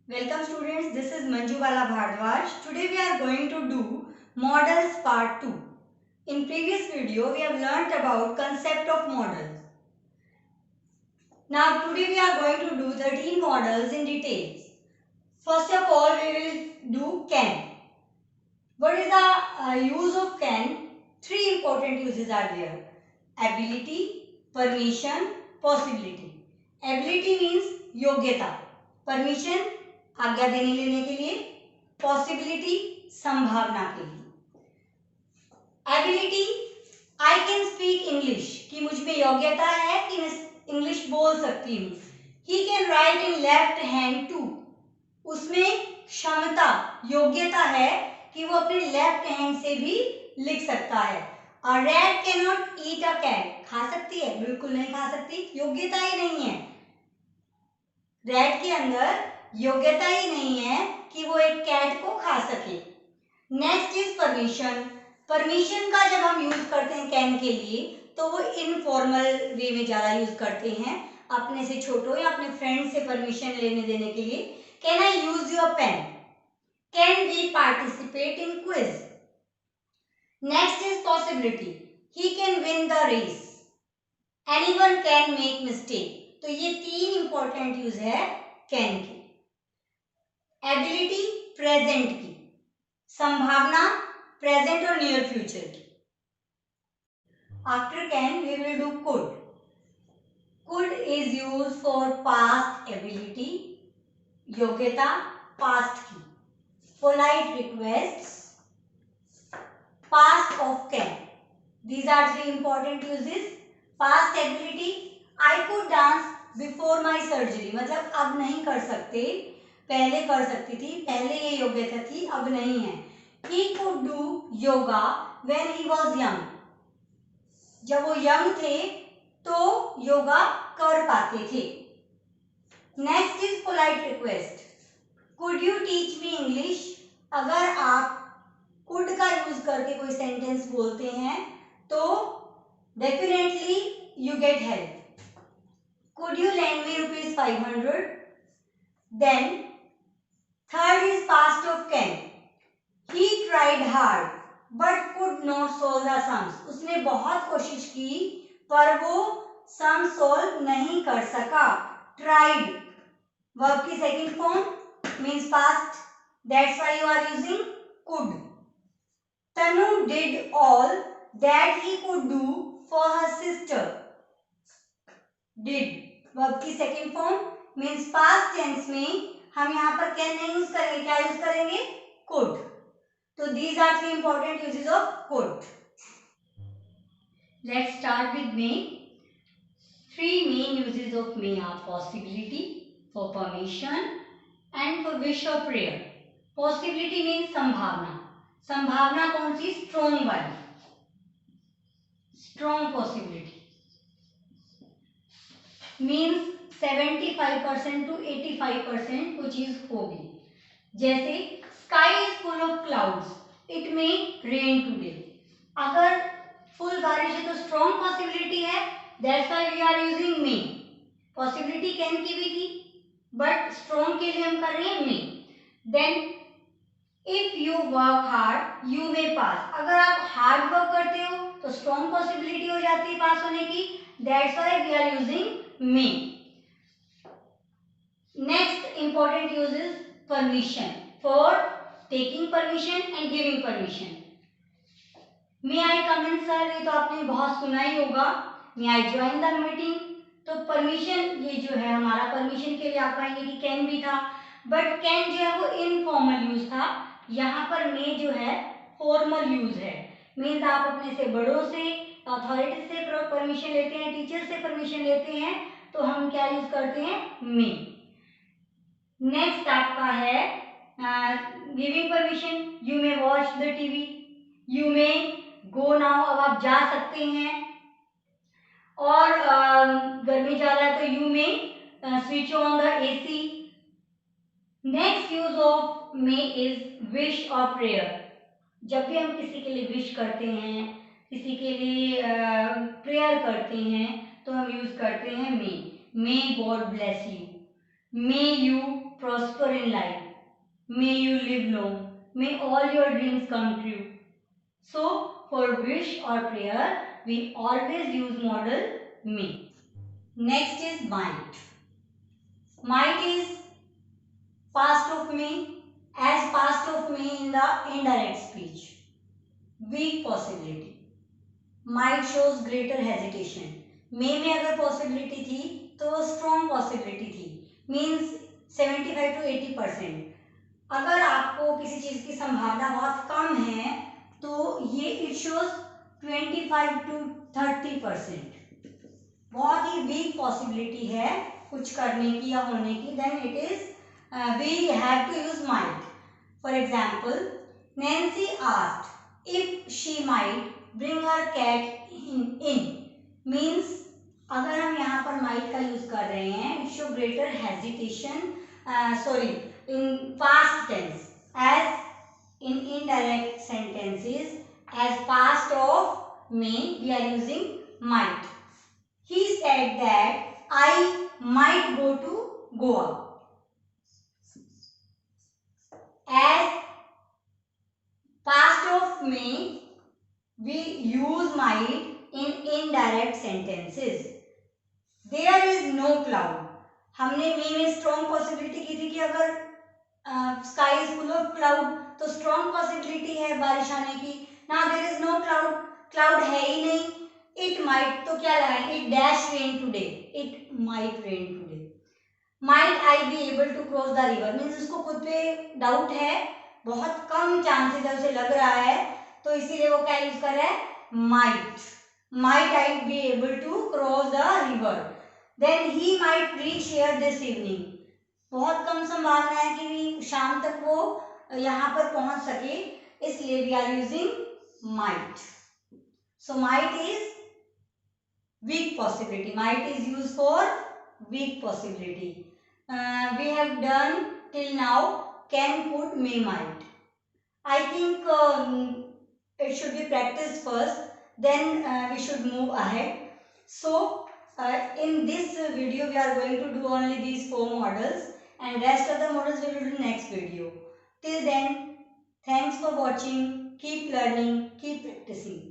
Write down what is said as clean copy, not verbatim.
Welcome students, this is Manju Bala Bhardwaj. Today we are going to do models part 2. In previous video we have learnt about concept of models. Now today we are going to do 13 models in details. First of all we will do can. What is the use of can? Three important uses are there. Ability, permission, possibility. Ability means योग्यता. Permission आज्ञा देने लेने के लिए. Possibility संभावना के लिए. Ability I can speak English कि मुझ में योग्यता है कि मैं इंग्लिश बोल सकती हूँ. He can write in left hand too, उसमें क्षमता योग्यता है कि वो अपने लेफ्ट हैंड से भी लिख सकता है. और rat can not eat a cat, खा सकती है? बिल्कुल नहीं खा सकती, योग्यता ही नहीं है. रैट के अंदर योग्यता ही नहीं है कि वो एक कैट को खा सके. Next is permission. परमिशन का जब हम यूज करते हैं कैन के लिए तो वो इनफॉर्मल वे में ज्यादा यूज करते हैं, अपने से छोटों या अपने फ्रेंड से परमिशन लेने देने के लिए. Can I use your pen? Can we participate in quiz? Next is possibility. He can win the race. Anyone can make mistake. तो ये तीन इंपॉर्टेंट यूज है कैन के. एबिलिटी प्रेजेंट की, संभावना प्रेजेंट और नियर फ्यूचर की. After can we will do could. Could is use for past ability, योग्यता पास्ट की. Polite request, past of can. These are three important uses. Past ability, I could dance before my surgery, मतलब अब नहीं कर सकते, पहले कर सकती थी, पहले ये योग्यता थी, अब नहीं है. He could do yoga when he was young. जब वो यंग थे तो योगा कर पाते थे. Next is polite request. Could you teach me English? अगर आप कुड का यूज करके कोई सेंटेंस बोलते हैं तो definitely you get help. Could you lend me ₹500? Then third is past of can. He tried hard but could not solve the sums. उसने बहुत कोशिश की पर वो सम सोल्व नहीं कर सका. Tried वर्ब की second form means past, that's why you are using could. Tanu did all that he could do for her sister. Did verb की second form means past tense में हम यहाँ पर कैन नहीं यूज करेंगे, क्या use करेंगे? could. So these are three important uses of could. Let's start with may. Three main uses of may are possibility, for permission and for wish or prayer. Possibility means संभावना. संभावना कौन सी? Strong वाली, strong possibility. Means 75% to 85% कोई चीज होगी. जैसे sky is full of clouds, it may rain today. अगर full बारिश है तो स्ट्रॉन्ग पॉसिबिलिटी है, that's why we are using may. Possibility can की भी थी बट स्ट्रॉन्ग के लिए हम कर रहे हैं may. Then if you work hard you may pass. अगर आप हार्ड वर्क करते हो तो स्ट्रॉन्ग पॉसिबिलिटी हो जाती है पास होने की, that's why we are using may. Next important use is permission, for taking permission and giving permission. May I come in sir, ये तो आपने बहुत सुना ही होगा. May I join the meeting. तो परमिशन ये जो है हमारा परमिशन के लिए आप पाएंगे कि कैन भी था, बट कैन जो है वो इनफॉर्मल यूज था. यहाँ पर मे जो है फॉर्मल यूज है. मीन्स आप अपने से बड़ों से, अथॉरिटी से परमिशन लेते हैं, टीचर से परमिशन लेते हैं, तो हम क्या यूज करते हैं? मे. नेक्स्ट आपका है giving permission. You may watch the TV, you may go now, अब आप जा सकते हैं. और गर्मी ज्यादा है तो you may switch on the AC. Next use of May is wish और प्रेयर. जब भी हम किसी के लिए विश करते हैं, किसी के लिए प्रेयर करते हैं तो हम यूज करते हैं may. May God bless you, may you prosper in life. May you live long. May all your dreams come true. So, for wish or prayer, we always use modal may. Next is might. Might is past of may, as past of may in the indirect speech. Weak possibility. Might shows greater hesitation. मे में अगर possibility थी तो strong possibility थी, means 75 to 80%. अगर आपको किसी चीज की संभावना बहुत कम है तो ये इट शोज 25 to 30%. बहुत ही वीक पॉसिबिलिटी है कुछ करने की या होने की, then it is we have to use might. For example, Nancy asked if she might bring her cat in. Means अगर हम यहाँ पर माइट का यूज कर रहे हैं, it show greater hesitation, sorry in past tense, as in indirect sentences as past of may we are using might. He said that I might go to Goa. As past of may we use might in indirect sentences. There is no cloud. हमने may में strong possibility की थी कि अगर sky is full of cloud तो strong possibility है बारिश आने की. Now there is no cloud. Cloud है ही नहीं. It might, तो क्या लगाएं? It dash rain today. It might rain today. Might I be able to cross the river? Means उसको खुद पे डाउट है, बहुत कम चांसेस है, उसे लग रहा है, तो इसीलिए वो क्या यूज कर रहा है? Might. Might I be able to cross the river? Then he might reach here this evening. बहुत कम संभावना है कि शाम तक वो यहाँ पर पहुंच सके, इसलिए we are using might. So might is weak possibility. Might is used for weak possibility. We have done till now can, could, may, might. I think it should be practiced first, then we should move ahead. So in this video we are going to do only these 4 models, and rest of the models we will do next video. Till then, thanks for watching. Keep learning, keep practicing.